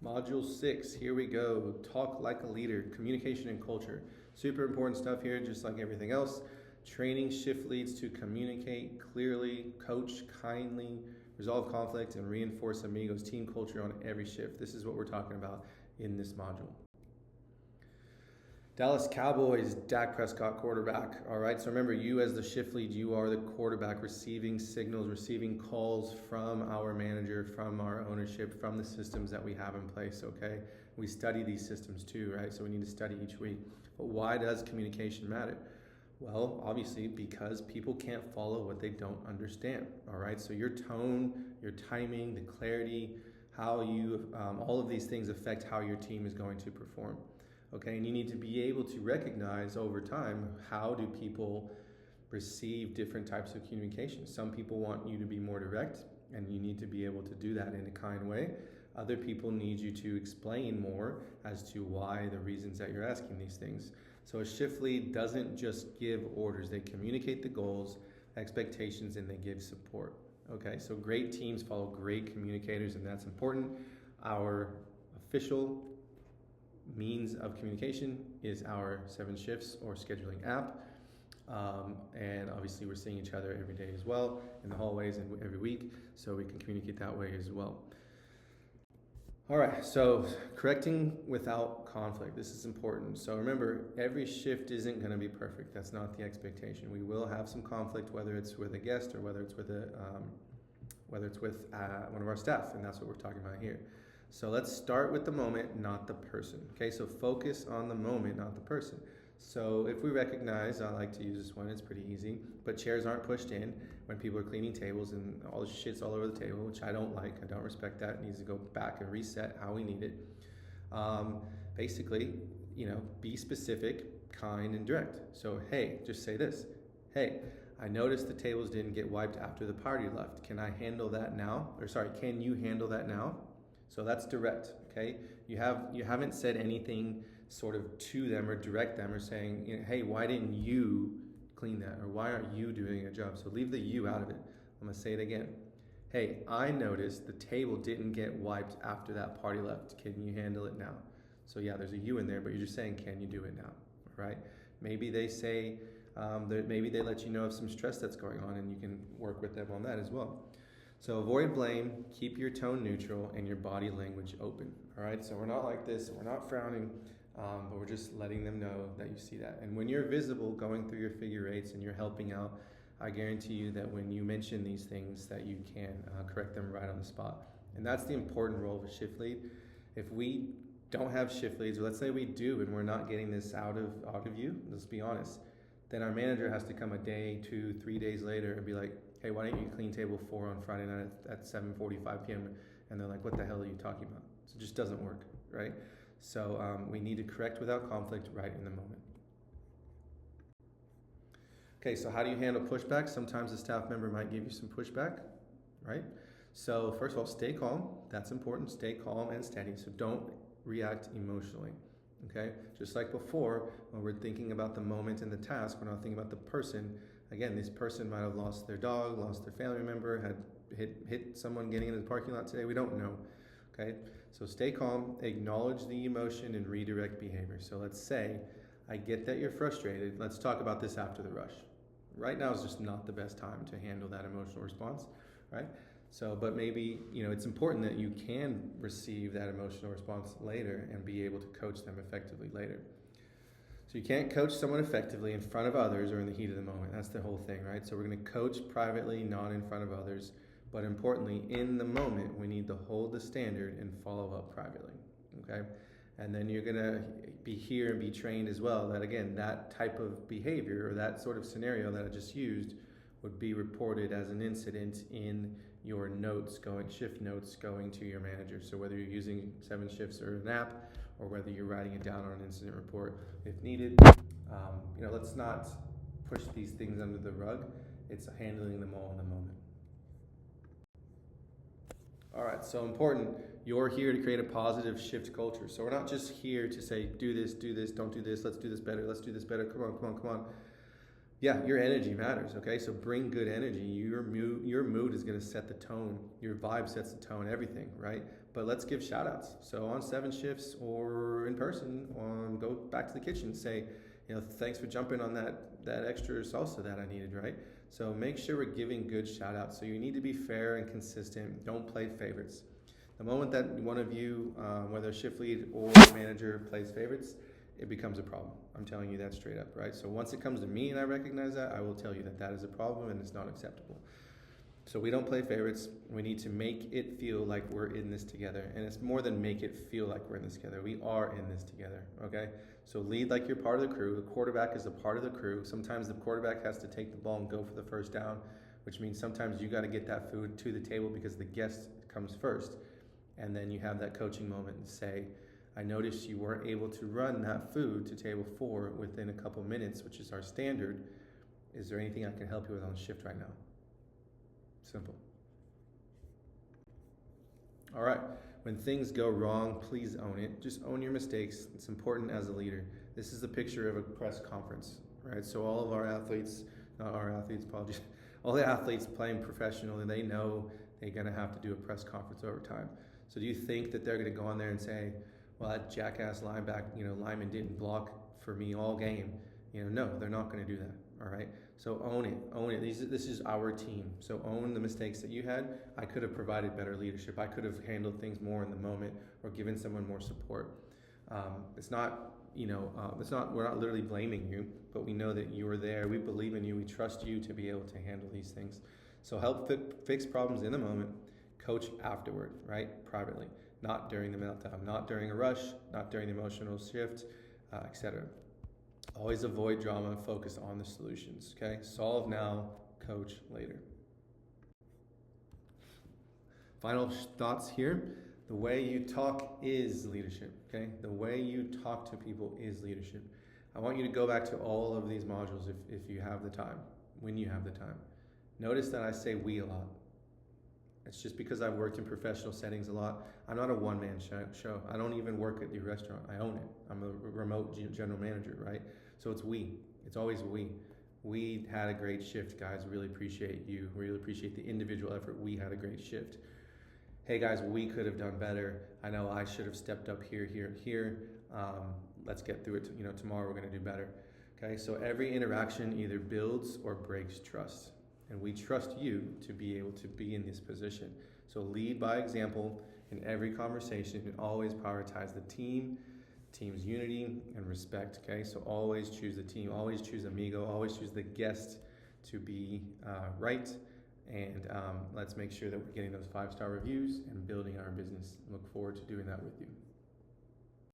Module 6, here we go. Talk like a leader, communication and culture. Super important stuff here, just like everything else. Training shift leads to communicate clearly, coach kindly, resolve conflict, and reinforce Amigos team culture on every shift. This is what we're talking about in this module. Dallas Cowboys, Dak Prescott quarterback. All right, so remember, you as the shift lead, you are the quarterback receiving signals, receiving calls from our manager, from our ownership, from the systems that we have in place, okay? We study these systems too, right? So we need to study each week. But why does communication matter? Well, obviously, because people can't follow what they don't understand, all right? So your tone, your timing, the clarity, how you, all of these things affect how your team is going to perform. Okay, and you need to be able to recognize over time, how do people receive different types of communication. Some people want you to be more direct, and you need to be able to do that in a kind way. Other people need you to explain more as to why, the reasons that you're asking these things. So a shift lead doesn't just give orders, they communicate the goals, expectations, and they give support. Okay, so great teams follow great communicators, and that's important. Our official means of communication is our 7 Shifts or scheduling app. And obviously we're seeing each other every day as well in the hallways and every week, so we can communicate that way as well. All right, so correcting without conflict. This is important. So remember, every shift isn't going to be perfect. That's not the expectation. We will have some conflict, whether it's with a guest or whether it's with one of our staff, and that's what we're talking about here. So let's start with the moment, not the person. Okay, so focus on the moment, not the person. So if we recognize, I like to use this one, it's pretty easy, but chairs aren't pushed in when people are cleaning tables and all the shit's all over the table, which I don't like, I don't respect that. It needs to go back and reset how we need it. Basically, be specific, kind, and direct. So, hey, just say this. Hey, I noticed the tables didn't get wiped after the party left. Can I handle that now? Can you handle that now? So that's direct, okay? You haven't said anything sort of to them or direct them or saying, hey, why didn't you clean that? Or why aren't you doing a job? So leave the you out of it. I'm gonna say it again. Hey, I noticed the table didn't get wiped after that party left. Can you handle it now? So yeah, there's a you in there, but you're just saying, can you do it now, right? Maybe they say, maybe they let you know of some stress that's going on and you can work with them on that as well. So avoid blame, keep your tone neutral, and your body language open, all right? So we're not like this, we're not frowning, but we're just letting them know that you see that. And when you're visible going through your figure eights and you're helping out, I guarantee you that when you mention these things that you can correct them right on the spot. And that's the important role of a shift lead. If we don't have shift leads, or let's say we do and we're not getting this out of you, let's be honest, then our manager has to come a day, 2, 3 days later and be like, hey, why don't you clean table 4 on Friday night at 7:45 p.m. And they're like, what the hell are you talking about? So it just doesn't work, right? So we need to correct without conflict right in the moment. Okay, so how do you handle pushback? Sometimes a staff member might give you some pushback, right? So first of all, stay calm. That's important. Stay calm and steady. So don't react emotionally. Okay, just like before, when we're thinking about the moment and the task, we're not thinking about the person. Again, this person might have lost their dog, lost their family member, had hit someone getting into the parking lot today. We don't know. Okay, so stay calm, acknowledge the emotion, and redirect behavior. So let's say, I get that you're frustrated. Let's talk about this after the rush. Right now is just not the best time to handle that emotional response, right? So, but maybe, it's important that you can receive that emotional response later and be able to coach them effectively later. So you can't coach someone effectively in front of others or in the heat of the moment. That's the whole thing, right? So we're going to coach privately, not in front of others. But importantly, in the moment, we need to hold the standard and follow up privately, okay? And then you're going to be here and be trained as well that, again, that type of behavior or that sort of scenario that I just used would be reported as an incident in your shift notes going to your manager. So whether you're using 7 Shifts or an app, or whether you're writing it down on an incident report if needed, let's not push these things under the rug. It's handling them all in the moment. All right, so important, you're here to create a positive shift culture. So we're not just here to say, do this, don't do this, let's do this better, come on. Yeah, your energy matters, okay? So bring good energy. Your mood is gonna set the tone. Your vibe sets the tone, everything, right? But let's give shout outs. So on 7 shifts or in person, go back to the kitchen, say, thanks for jumping on that extra salsa that I needed, right? So make sure we're giving good shout outs. So you need to be fair and consistent. Don't play favorites. The moment that one of you, whether shift lead or manager, plays favorites, it becomes a problem. I'm telling you that straight up, right? So once it comes to me and I recognize that, I will tell you that that is a problem and it's not acceptable. So we don't play favorites. We need to make it feel like we're in this together. And it's more than make it feel like we're in this together. We are in this together, okay? So lead like you're part of the crew. The quarterback is a part of the crew. Sometimes the quarterback has to take the ball and go for the first down, which means sometimes you got to get that food to the table because the guest comes first. And then you have that coaching moment and say, I noticed you weren't able to run that food to table 4 within a couple minutes, which is our standard. Is there anything I can help you with on shift right now? Simple. All right. When things go wrong, please own it. Just own your mistakes. It's important as a leader. This is a picture of a press conference, right? So all of our athletes, not our athletes, apologies, all the athletes playing professionally, they know they're going to have to do a press conference over time. So do you think that they're going to go on there and say, well, that jackass lineman didn't block for me all game? No, they're not going to do that. All right. So own it. This is our team. So own the mistakes that you had. I could have provided better leadership. I could have handled things more in the moment or given someone more support. It's not, we're not literally blaming you, but we know that you were there. We believe in you. We trust you to be able to handle these things. So help fix problems in the moment. Coach afterward, right? Privately, not during the meltdown, not during a rush, not during the emotional shift, etc. Always avoid drama, focus on the solutions, okay? Solve now, coach later. Final thoughts here. The way you talk is leadership, okay? The way you talk to people is leadership. I want you to go back to all of these modules if you have the time, when you have the time. Notice that I say we a lot. It's just because I've worked in professional settings a lot. I'm not a one-man show. I don't even work at the restaurant. I own it. I'm a remote general manager, right? So it's we. It's always we. We had a great shift, guys. Really appreciate you. Really appreciate the individual effort. We had a great shift. Hey, guys, we could have done better. I know I should have stepped up here, here, and here. Let's get through it. Tomorrow we're going to do better. Okay, so every interaction either builds or breaks trust. And we trust you to be able to be in this position. So lead by example in every conversation and always prioritize the team's unity and respect, okay? So always choose the team, always choose amigo, always choose the guest to be right. And let's make sure that we're getting those 5-star reviews and building our business. Look forward to doing that with you.